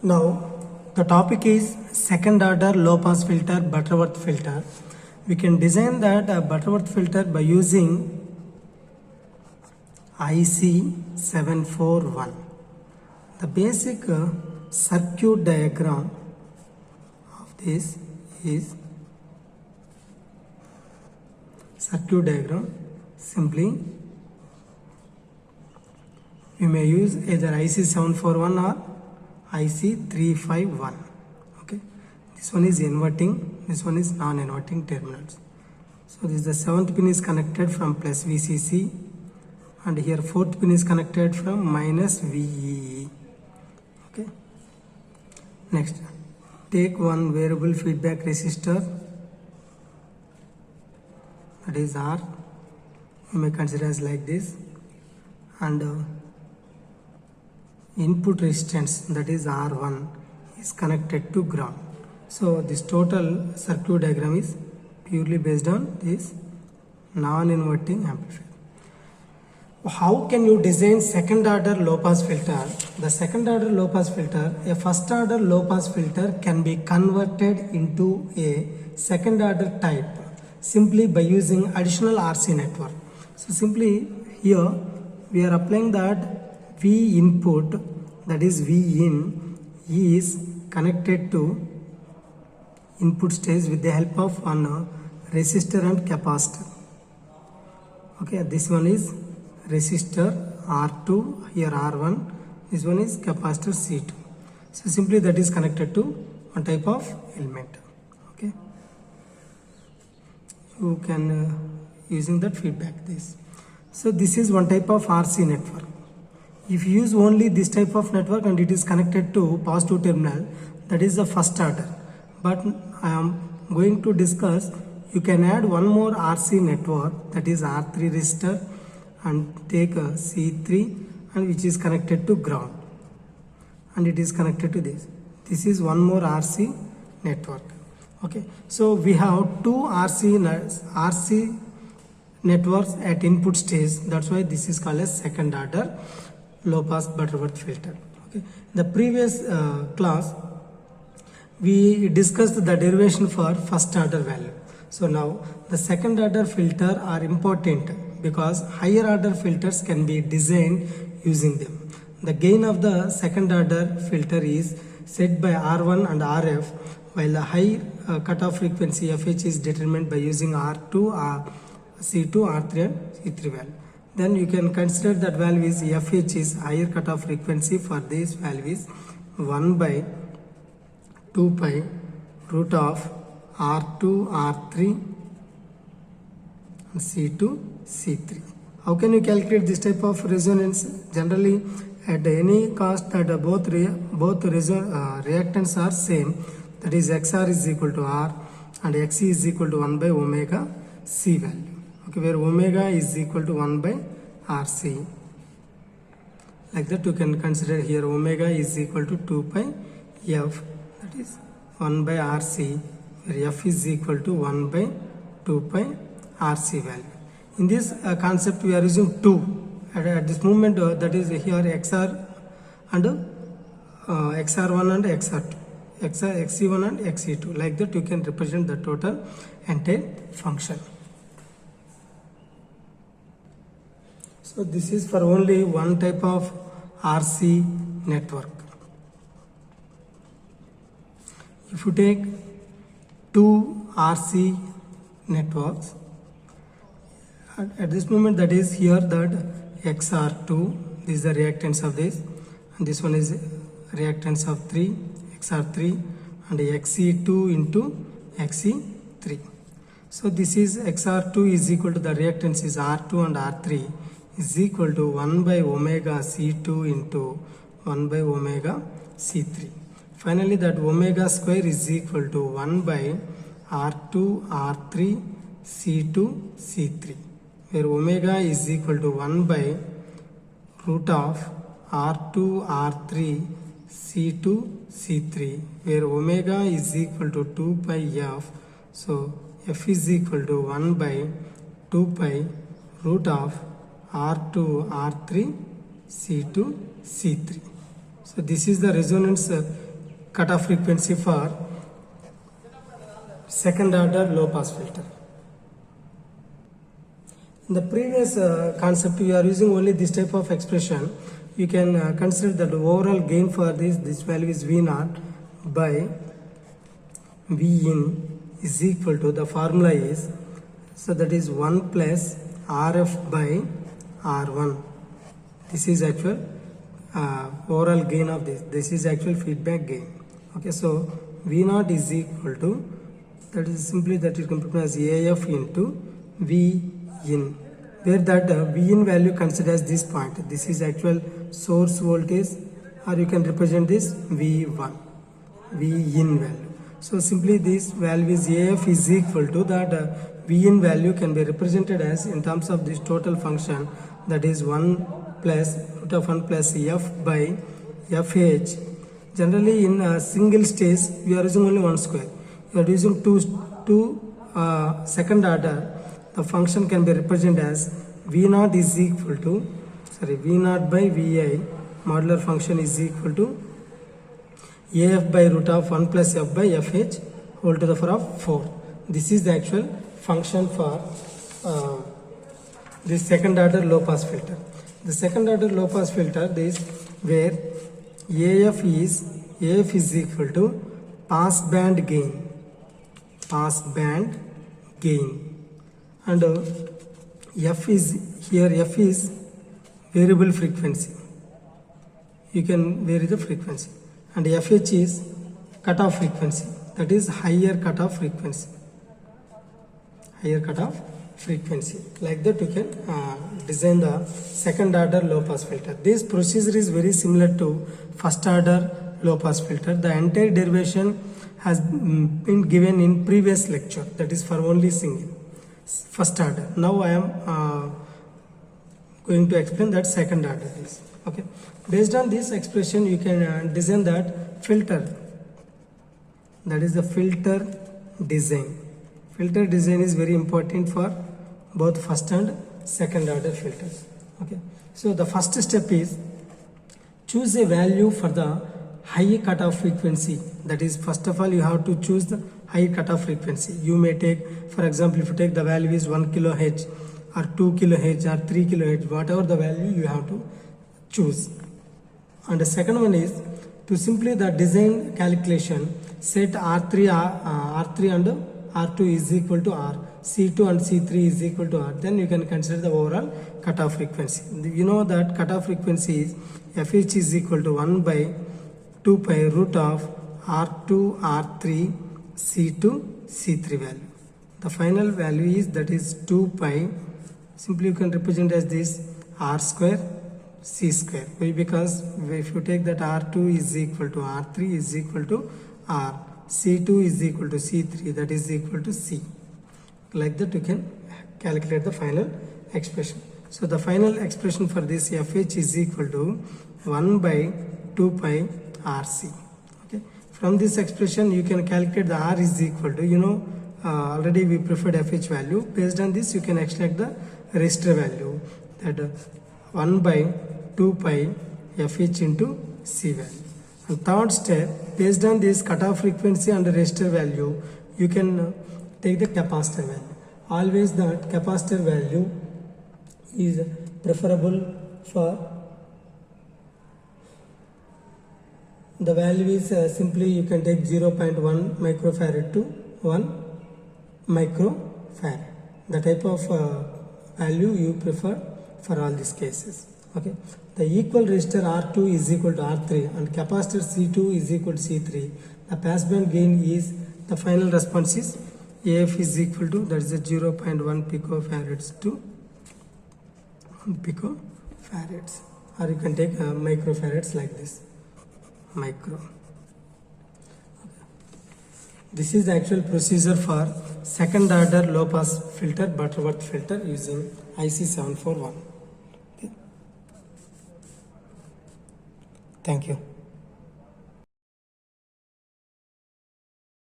Now, the topic is second order low pass filter, Butterworth filter. We can design that Butterworth filter by using IC741. The basic circuit diagram of this is simply you may use either IC741 or IC351. Okay, this one is inverting, this one is non-inverting terminals. So this is the 7th pin is connected from plus VCC, and here 4th pin is connected from minus VEE. Okay, next take one variable feedback resistor, that is R, you may consider as like this, and input resistance, that is R1, is connected to ground. So this total circuit diagram is purely based on this non-inverting amplifier. How can you design second order low pass filter? The second order low pass filter, a first order low pass filter can be converted into a second order type simply by using additional RC network. So simply here we are applying that V input, that is V in, is connected to input stage with the help of one resistor and capacitor. Okay, this one is resistor R2, here R1, this one is capacitor C2. So simply that is connected to one type of element. Okay, you can using that feedback this. So this is one type of RC network. If you use only this type of network and it is connected to positive terminal, that is the first order. But I am going to discuss, you can add one more RC network, that is R3 resistor, and take a C3, and which is connected to ground, and it is connected to this. This is one more RC network. Okay, so we have two RC networks at input stage. That's why this is called as second order low pass Butterworth filter. Okay, the previous class we discussed the derivation for first order value. So now the second order filter are important because higher order filters can be designed using them. The gain of the second order filter is set by R1 and RF, while the high cutoff frequency FH is determined by using R2, C2, R3 and C3 value. Then you can consider that value is FH is higher cutoff frequency. For this value is 1 by 2 pi root of R2, R3 and C2, C3. How can you calculate this type of resonance? Generally, at any cost that both reactants are same, that is XR is equal to R and XC is equal to 1 by omega C value. Okay, where omega is equal to 1 by RC. Like that you can consider here omega is equal to 2 pi F, that is 1 by RC, where F is equal to 1 by 2 pi RC value. In this concept we are using 2 at this moment, that is here XR and XR1 and XR2, XC1 and XC2. Like that you can represent the total entire function. So this is for only one type of RC network. If you take two RC networks, at this moment, that is here that XR2, this is the reactance of this, and this one is reactance of 3, XR3, and XC2 into XC3. So this is XR2 is equal to the reactance is R2 and R3 is equal to 1 by omega C2 into 1 by omega C3. Finally, that omega square is equal to 1 by R2, R3, C2, C3, where omega is equal to 1 by root of R2, R3, C2, C3, where omega is equal to 2 pi F. So F is equal to 1 by 2 pi root of R2, R3, C2, C3. So this is the resonance cutoff frequency for second order low pass filter. In the previous concept, we are using only this type of expression. You can consider that the overall gain for this value is V naught by V in is equal to, the formula is, so that is 1 plus RF by R1. This is actual overall gain of this. This is actual feedback gain. Okay, so V naught is equal to, that is simply that you can put as AF into V in, where that V in value considered as this point. This is actual source voltage, or you can represent this V1, V in value. So simply this value is AF is equal to that V in value can be represented as, in terms of this total function, that is 1 plus root of 1 plus F by FH. Generally in a single stage we are using only 1 square. You are using two second order. The function can be represented as V naught is equal to, V naught by Vi, modular function is equal to AF by root of 1 plus F by FH whole to the power of 4. This is the actual function for this second order low pass filter. The second order low pass filter, this where AF is equal to pass band gain, and F is variable frequency. You can vary the frequency, and FH is cutoff frequency, that is higher cutoff frequency. Like that you can design the second order low pass filter. This procedure is very similar to first order low pass filter. The entire derivation has been given in previous lecture, that is for only single first order. Now I am going to explain that second order is. Okay, based on this expression you can design that filter, that is the filter design. Filter design is very important for both first and second order filters. Okay, so the first step is choose a value for the high cutoff frequency. That is, first of all you have to choose the high cutoff frequency. You may take, for example, if you take the value is 1 kHz or 2 kHz or 3 kHz, whatever the value you have to choose. And the second one is to simply the design calculation, set R3 and R2 is equal to R, C2 and C3 is equal to R, then you can consider the overall cutoff frequency. You know that cutoff frequency is FH is equal to 1 by 2 pi root of R2, R3, C2, C3 value. The final value is, that is 2 pi, simply you can represent as this R square, C square. Why? Because if you take that R2 is equal to R3 is equal to R, C2 is equal to C3, that is equal to C. Like that you can calculate the final expression. So the final expression for this FH is equal to 1 by 2 pi RC. Okay. From this expression you can calculate the R is equal to, already we preferred FH value. Based on this you can extract the resistor value, that 1 by 2 pi FH into C value. And third step, based on this cutoff frequency and resistor value, you can take the capacitor value. Always that capacitor value is preferable for the value is simply you can take 0.1 microfarad to 1 microfarad. The type of value you prefer for all these cases. Okay. The equal resistor R2 is equal to R3 and capacitor C2 is equal to C3. The passband gain is, the final response is AF is equal to, that is a 0.1 picofarads to 1 picofarads, or you can take microfarads like this, micro. Okay. This is the actual procedure for second order low pass filter, Butterworth filter, using IC 741. Okay. Thank you.